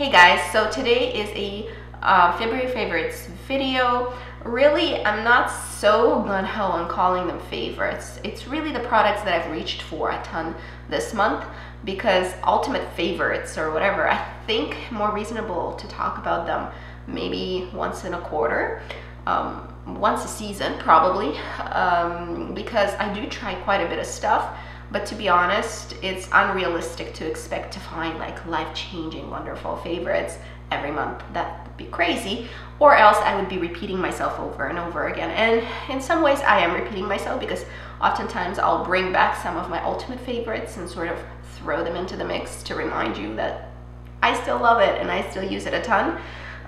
Hey guys, so today is a February favorites video. Really, I'm not so gung-ho on calling them favorites. It's really the products that I've reached for a ton this month, because ultimate favorites or whatever, I think more reasonable to talk about them maybe once in a quarter, once a season probably, because I do try quite a bit of stuff. But to be honest, it's unrealistic to expect to find like life-changing, wonderful favorites every month. That would be crazy, or else I would be repeating myself over and over again. And in some ways I am repeating myself, because oftentimes I'll bring back some of my ultimate favorites and sort of throw them into the mix to remind you that I still love it and I still use it a ton.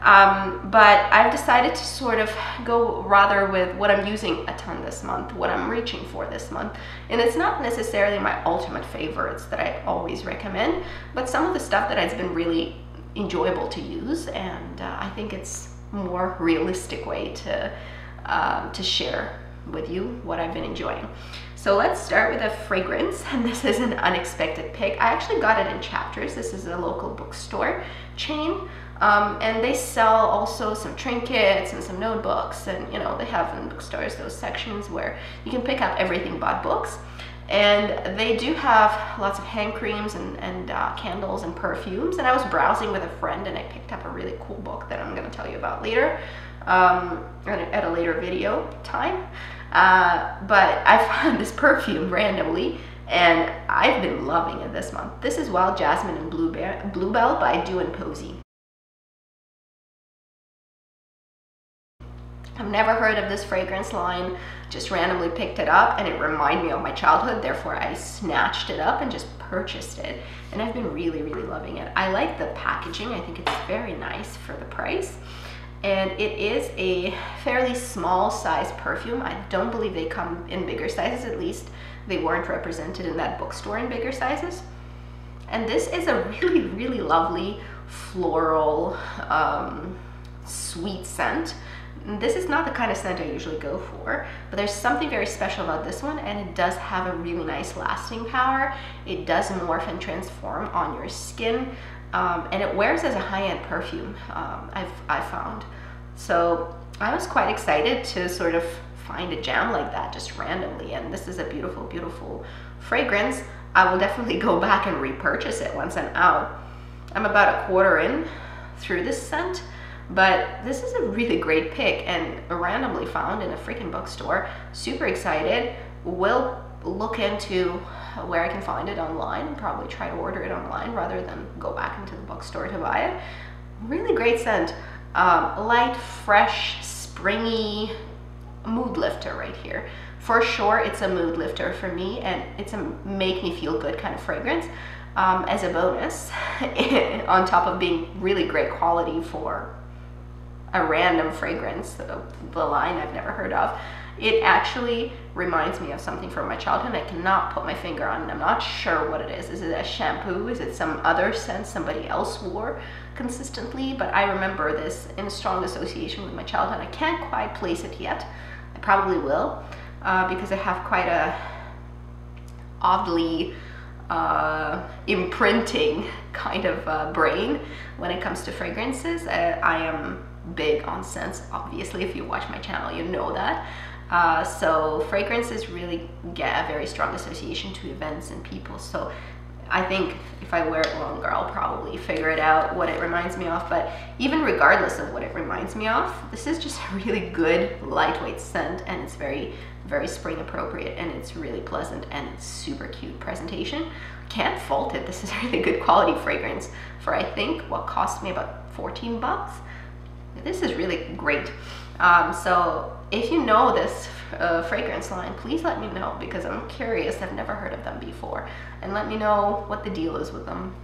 But I've decided to sort of go rather with what I'm using a ton this month, what I'm reaching for this month. And it's not necessarily my ultimate favorites that I always recommend, but some of the stuff that has been really enjoyable to use, and I think it's a more realistic way to share with you what I've been enjoying. So let's start with a fragrance, and this is an unexpected pick. I actually got it in Chapters. This is a local bookstore chain. And they sell also some trinkets and some notebooks, and you know, they have in bookstores those sections where you can pick up everything but books. And they do have lots of hand creams and candles and perfumes. And I was browsing with a friend and I picked up a really cool book that I'm going to tell you about later, at a later video time. But I found this perfume randomly, and I've been loving it this month. This is Wild Jasmine and Bluebell by Poesy. I've never heard of this fragrance line, just randomly picked it up, and it reminded me of my childhood, therefore I snatched it up and just purchased it, and I've been really loving it. I like the packaging. I think it's very nice for the price, and it is a fairly small size perfume. I don't believe they come in bigger sizes, at least they weren't represented in that bookstore in bigger sizes. And this is a really lovely floral sweet scent. This is not the kind of scent I usually go for, but there's something very special about this one, and it does have a really nice lasting power. It does morph and transform on your skin, and it wears as a high-end perfume, I found. So I was quite excited to sort of find a gem like that just randomly, and this is a beautiful fragrance. I will definitely go back and repurchase it once I'm out. I'm about a quarter in through this scent, but this is a really great pick and randomly found in a freaking bookstore. Super excited. Will look into where I can find it online and probably try to order it online rather than go back into the bookstore to buy it. Really great scent. Light, fresh, springy, mood lifter right here. For sure, it's a mood lifter for me, and it's a make me feel good kind of fragrance. As a bonus, on top of being really great quality for a random fragrance, the line I've never heard of, it actually reminds me of something from my childhood. I cannot put my finger on it. I'm not sure what it is. Is it a shampoo? Is it some other scent somebody else wore consistently? But I remember this in a strong association with my childhood. I can't quite place it yet. I probably will, because I have quite a oddly imprinting kind of brain when it comes to fragrances. I am big on scents, obviously. If you watch my channel, you know that. So fragrances really get a very strong association to events and people. So I think if I wear it longer, I'll probably figure it out what it reminds me of. But even regardless of what it reminds me of, this is just a really good lightweight scent, and it's very spring appropriate, and it's really pleasant, and it's super cute presentation. Can't fault it. This is a really good quality fragrance for, I think, what cost me about 14 bucks. This is really great. So if you know this fragrance line, please let me know, because I'm curious. I've never heard of them before, and let me know what the deal is with them.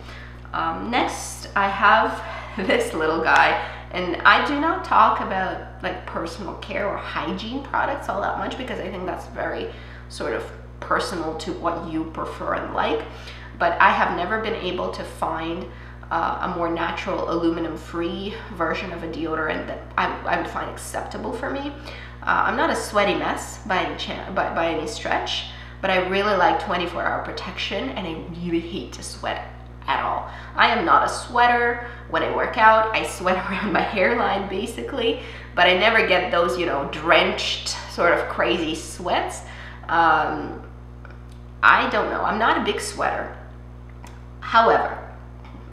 Next, I have this little guy, and I do not talk about like personal care or hygiene products all that much, because I think that's very sort of personal to what you prefer and like. But I have never been able to find a more natural aluminum-free version of a deodorant that I would find acceptable for me. I'm not a sweaty mess by any stretch, but I really like 24-hour protection, and I really hate to sweat. at all. I am not a sweater. When I work out, I sweat around my hairline basically, but I never get those, you know, drenched sort of crazy sweats. I don't know, I'm not a big sweater. However,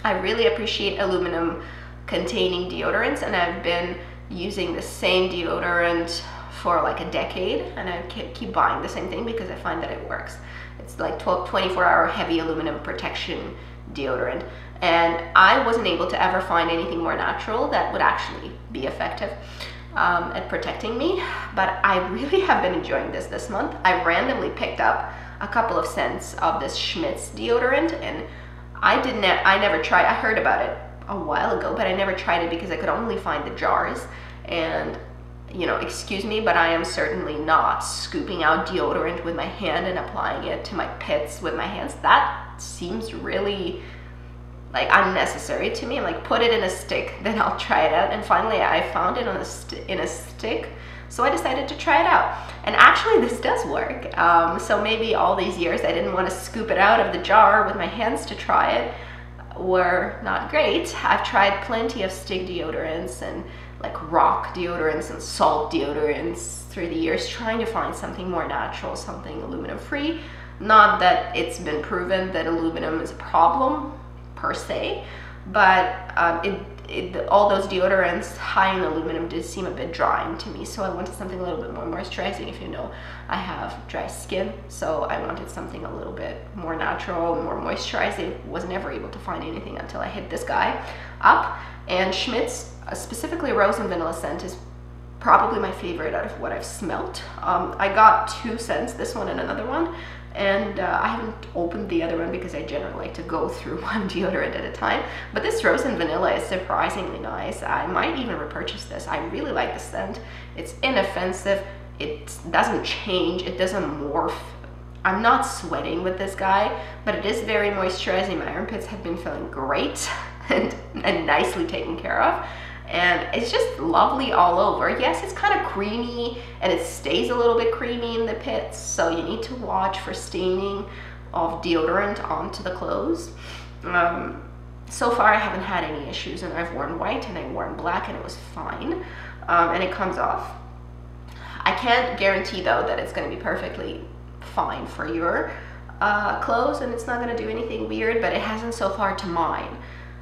I really appreciate aluminum containing deodorants, and I've been using the same deodorant for like a decade, and I keep buying the same thing because I find that it works. It's like 24-hour heavy aluminum protection deodorant, and I wasn't able to ever find anything more natural that would actually be effective at protecting me, but I really have been enjoying this month. I randomly picked up a couple of scents of this Schmidt's deodorant, and I never tried. I heard about it a while ago, but I never tried it because I could only find the jars. And you know, excuse me, but I am certainly not scooping out deodorant with my hand and applying it to my pits with my hands. That seems really like unnecessary to me. I'm like, put it in a stick, then I'll try it out. And finally I found it in a stick, so I decided to try it out. And actually this does work. So maybe all these years I didn't want to scoop it out of the jar with my hands to try it were not great. I've tried plenty of stick deodorants and like rock deodorants and salt deodorants through the years, trying to find something more natural, something aluminum free. Not that it's been proven that aluminum is a problem per se, but all those deodorants high in aluminum did seem a bit drying to me, so I wanted something a little bit more moisturizing. If you know, I have dry skin, so I wanted something a little bit more natural, more moisturizing. Was never able to find anything until I hit this guy up, and Schmidt's specifically rose and vanilla scent is probably my favorite out of what I've smelt. I got two scents, this one and another one, and I haven't opened the other one because I generally like to go through one deodorant at a time. But this rose and vanilla is surprisingly nice. I might even repurchase this. I really like the scent. It's inoffensive. It doesn't change. It doesn't morph. I'm not sweating with this guy, but it is very moisturizing. My armpits have been feeling great and nicely taken care of. And it's just lovely all over. Yes, it's kind of creamy, and it stays a little bit creamy in the pits, so you need to watch for staining of deodorant onto the clothes. So far I haven't had any issues, and I've worn white and I've worn black and it was fine, and it comes off. I can't guarantee though that it's going to be perfectly fine for your clothes, and it's not going to do anything weird, but it hasn't so far to mine.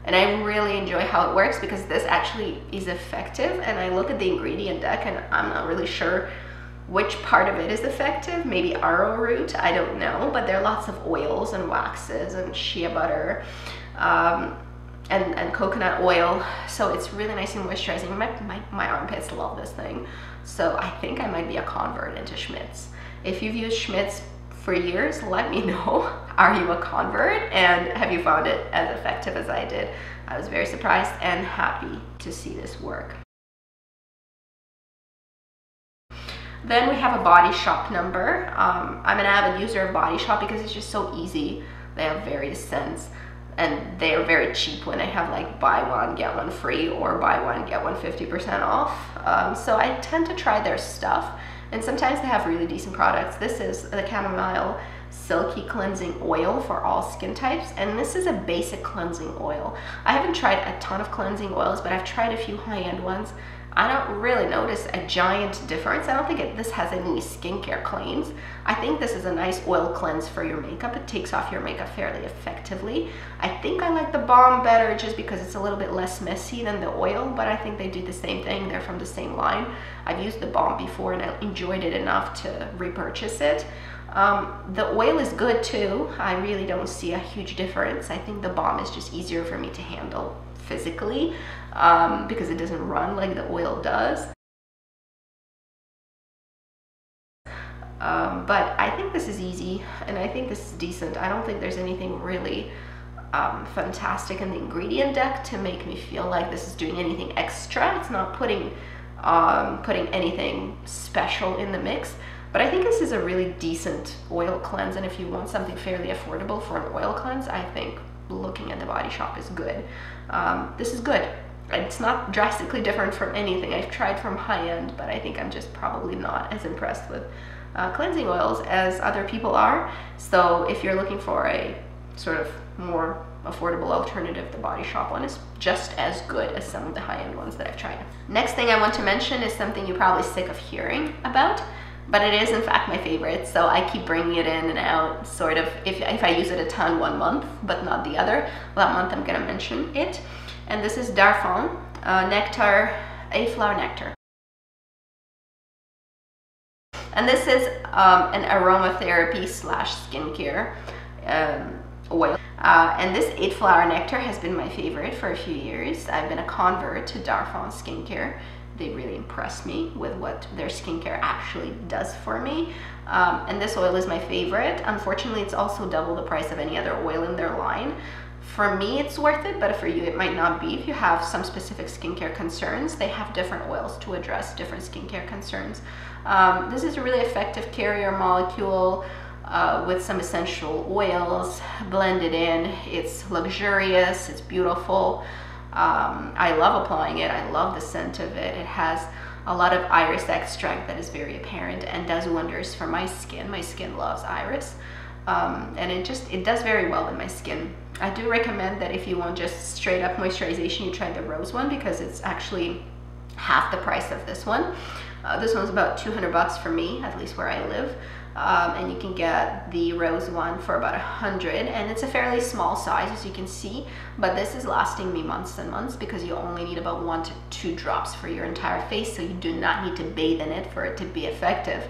And I really enjoy how it works because this actually is effective, and I look at the ingredient deck and I'm not really sure which part of it is effective. Maybe arrowroot, I don't know, but there are lots of oils and waxes and shea butter and coconut oil, so it's really nice and moisturizing. My armpits love this thing, so I think I might be a convert into Schmidt's. If you've used Schmidt's for years, let me know. Are you a convert, and have you found it as effective as I did? I was very surprised and happy to see this work. Then we have a Body Shop number. I'm an avid user of Body Shop because it's just so easy. They have various scents, and they are very cheap when they have like buy one get one free or buy one get one 50% off. So I tend to try their stuff, and sometimes they have really decent products. This is the Camomile Silky Cleansing Oil for all skin types, and this is a basic cleansing oil. I haven't tried a ton of cleansing oils, but I've tried a few high-end ones. I don't really notice a giant difference. I don't think this has any skincare claims. I think this is a nice oil cleanse for your makeup. It takes off your makeup fairly effectively. I think I like the balm better just because it's a little bit less messy than the oil, but I think they do the same thing. They're from the same line. I've used the balm before and I enjoyed it enough to repurchase it. The oil is good too. I really don't see a huge difference. I think the balm is just easier for me to handle physically because it doesn't run like the oil does. But I think this is easy, and I think this is decent. I don't think there's anything really fantastic in the ingredient deck to make me feel like this is doing anything extra. It's not putting anything special in the mix. But I think this is a really decent oil cleanse, and if you want something fairly affordable for an oil cleanse, I think looking at the Body Shop is good. This is good. It's not drastically different from anything I've tried from high-end, but I think I'm just probably not as impressed with cleansing oils as other people are. So if you're looking for a sort of more affordable alternative. The Body Shop one is just as good as some of the high-end ones that I've tried. Next thing I want to mention is something you're probably sick of hearing about, but it is in fact my favorite, so I keep bringing it in and out, sort of, if I use it a ton one month but not the other, that month I'm gonna mention it. And this is Darphin Nectar, a flower nectar. And this is an aromatherapy slash skincare oil. And this 8 flower nectar has been my favorite for a few years. I've been a convert to Darphin skincare. They really impress me with what their skincare actually does for me. And this oil is my favorite. Unfortunately, it's also double the price of any other oil in their line. For me, it's worth it, but for you, it might not be. If you have some specific skincare concerns, they have different oils to address different skincare concerns. This is a really effective carrier molecule with some essential oils blended in. It's luxurious, it's beautiful. I love applying it. I love the scent of it. It has a lot of iris extract that is very apparent and does wonders for my skin. My skin loves iris. And it does very well in my skin. I do recommend that if you want just straight up moisturization, you try the rose one, because it's actually half the price of this one. This one's about 200 bucks for me, at least where I live. And you can get the rose one for about 100, and it's a fairly small size, as you can see, but this is lasting me months and months, because you only need about 1 to 2 drops for your entire face, so you do not need to bathe in it for it to be effective.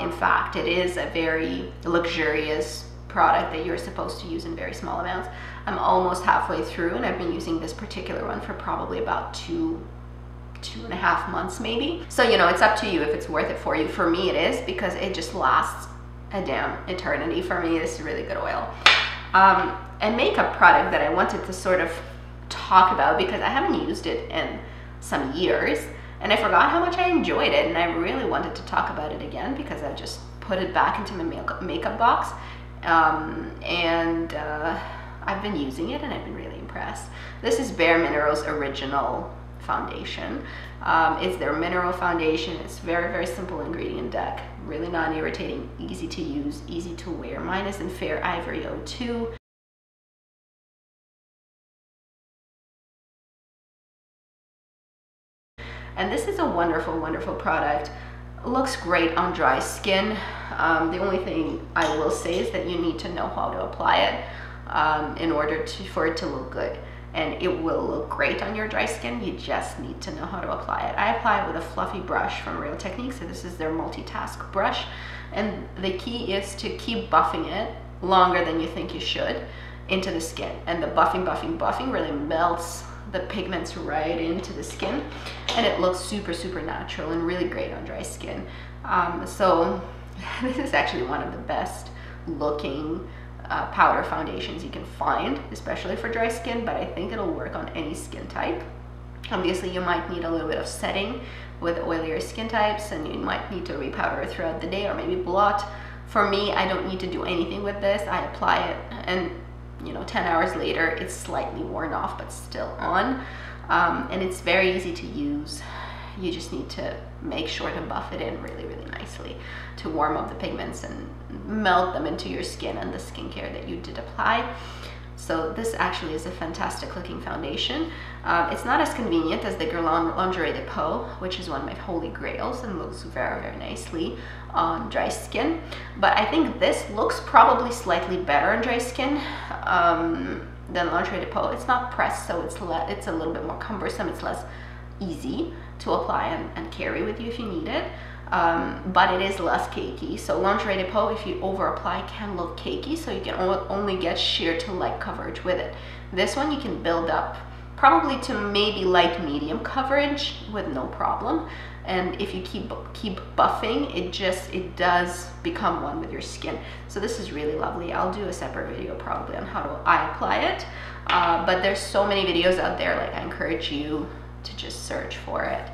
In fact, it is a very luxurious product that you're supposed to use in very small amounts. I'm almost halfway through, and I've been using this particular one for probably about 2.5 months maybe. So, you know, it's up to you if it's worth it for you. For me, it is, because it just lasts a damn eternity. For me, this is a really good oil. A makeup product that I wanted to sort of talk about, because I haven't used it in some years, and I forgot how much I enjoyed it, and I really wanted to talk about it again, because I've just put it back into my makeup box, and I've been using it, and I've been really impressed. This is Bare Minerals Original Foundation. It's their mineral foundation. It's very, very simple ingredient deck, really non-irritating, easy to use, easy to wear. Mine is in Fair Ivory 02. And this is a wonderful, wonderful product. It looks great on dry skin. The only thing I will say is that you need to know how to apply it in order for it to look good. And it will look great on your dry skin. You just need to know how to apply it. I apply it with a fluffy brush from Real Technique. So this is their multitask brush. And the key is to keep buffing it longer than you think you should into the skin. And the buffing really melts the pigments right into the skin. And it looks super, super natural and really great on dry skin. So this is actually one of the best looking powder foundations you can find, especially for dry skin, but I think it'll work on any skin type. Obviously, you might need a little bit of setting with oilier skin types, and you might need to repowder throughout the day or maybe blot. For me, I don't need to do anything with this. I apply it, and you know, 10 hours later, it's slightly worn off, but still on. And it's very easy to use. You just need to make sure to buff it in really, really nicely to warm up the pigments and melt them into your skin and the skincare that you did apply. So this actually is a fantastic looking foundation. It's not as convenient as the Guerlain Lingerie Depot, which is one of my holy grails and looks very, very nicely on dry skin. But I think this looks probably slightly better on dry skin than Lingerie Depot. It's not pressed, so it's a little bit more cumbersome. It's less easy to apply and carry with you if you need it, but it is less cakey. So Lingerie Depot, if you over apply, can look cakey, so you can only get sheer to light coverage with it. This one you can build up probably to maybe light medium coverage with no problem, and if you keep buffing, it does become one with your skin. So this is really lovely. I'll do a separate video probably on how I apply it, but there's so many videos out there. Like, I encourage you to just search for it.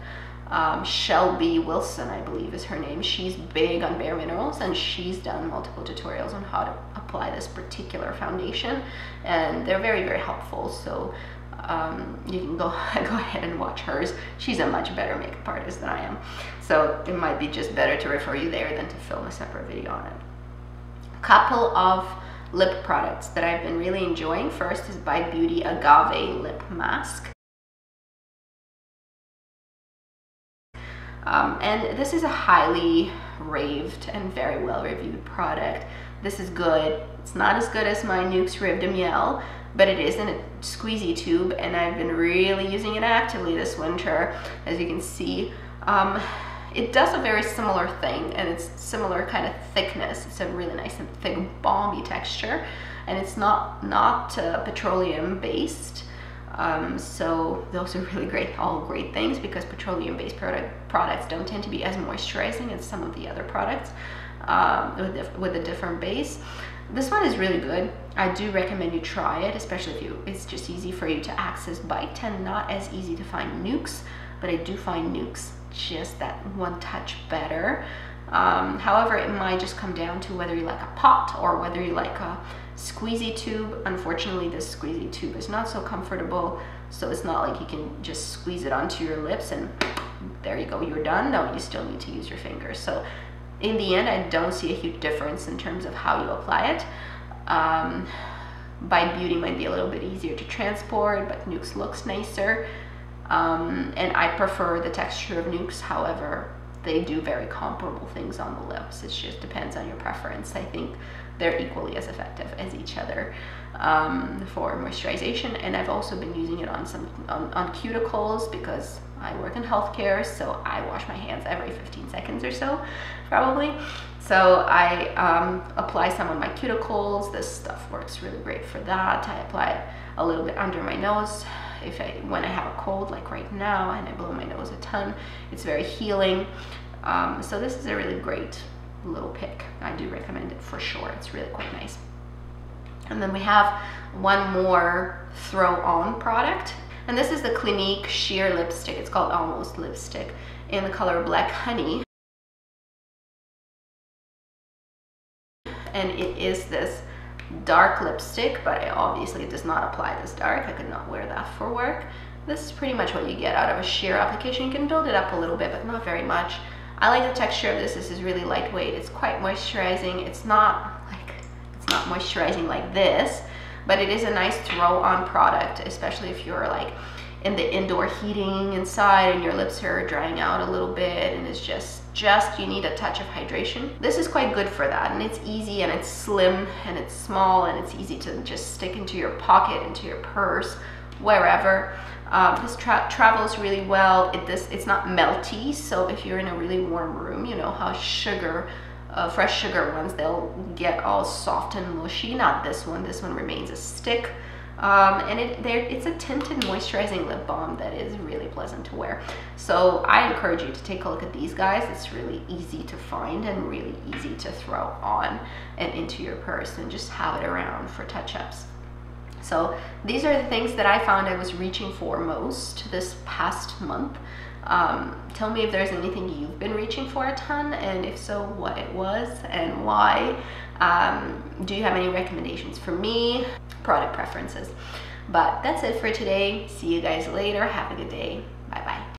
Shelby Wilson, I believe is her name. She's big on Bare Minerals, and she's done multiple tutorials on how to apply this particular foundation, and they're very, very helpful. So you can go ahead and watch hers. She's a much better makeup artist than I am, so it might be just better to refer you there than to film a separate video on it. A couple of lip products that I've been really enjoying. First is by Beauty Agave Lip Mask. And this is a highly raved and very well reviewed product. This is good. It's not as good as my Nuxe Rive de Miel, but it is in a squeezy tube, and I've been really using it actively this winter. As you can see, it does a very similar thing, and it's similar kind of thickness. It's a really nice and thick, balmy texture, and it's not petroleum based. So those are really great, all great things, because petroleum-based products don't tend to be as moisturizing as some of the other products with a different base. This one is really good. I do recommend you try it, especially if it's just easy for you to access. By 10, not as easy to find Nuxe, but I do find Nuxe just that one touch better. However, it might just come down to whether you like a pot or whether you like a squeezy tube. Unfortunately, this squeezy tube is not so comfortable, so it's not like you can just squeeze it onto your lips and there you go, you're done. No, you still need to use your fingers. So in the end, I don't see a huge difference in terms of how you apply it. By Beauty might be a little bit easier to transport, but Nuxe looks nicer. And I prefer the texture of Nuxe. However, they do very comparable things on the lips. It just depends on your preference. I think they're equally as effective as each other for moisturization. And I've also been using it on cuticles, because I work in healthcare, so I wash my hands every 15 seconds or so, probably. So I apply some on my cuticles. This stuff works really great for that. I apply it a little bit under my nose when I have a cold, like right now, and I blow my nose a ton. It's very healing. So this is a really great little pick. I do recommend it for sure. It's really quite nice. And then we have one more throw on product, and this is the Clinique sheer lipstick. It's called Almost Lipstick, in the color Black Honey, and it is this dark lipstick, but I obviously does not apply this dark. I could not wear that for work. This is pretty much what you get out of a sheer application. You can build it up a little bit, but not very much. I like the texture of this. This is really lightweight. It's quite moisturizing. It's not moisturizing like this, but it is a nice throw-on product, especially if you're like in the indoor heating inside and your lips are drying out a little bit and it's just you need a touch of hydration. This is quite good for that, and it's easy and it's slim and it's small and it's easy to just stick into your pocket, into your purse, wherever. This travels really well. It's not melty, so if you're in a really warm room, you know how fresh sugar ones, they'll get all soft and mushy. Not this one. This one remains a stick. And it's a tinted moisturizing lip balm that is really pleasant to wear. So I encourage you to take a look at these guys. It's really easy to find and really easy to throw on and into your purse and just have it around for touch-ups. So these are the things that I found I was reaching for most this past month. Tell me if there's anything you've been reaching for a ton, and if so, what it was and why. Do you have any recommendations for me? Product preferences. But that's it for today. See you guys later. Have a good day. Bye bye.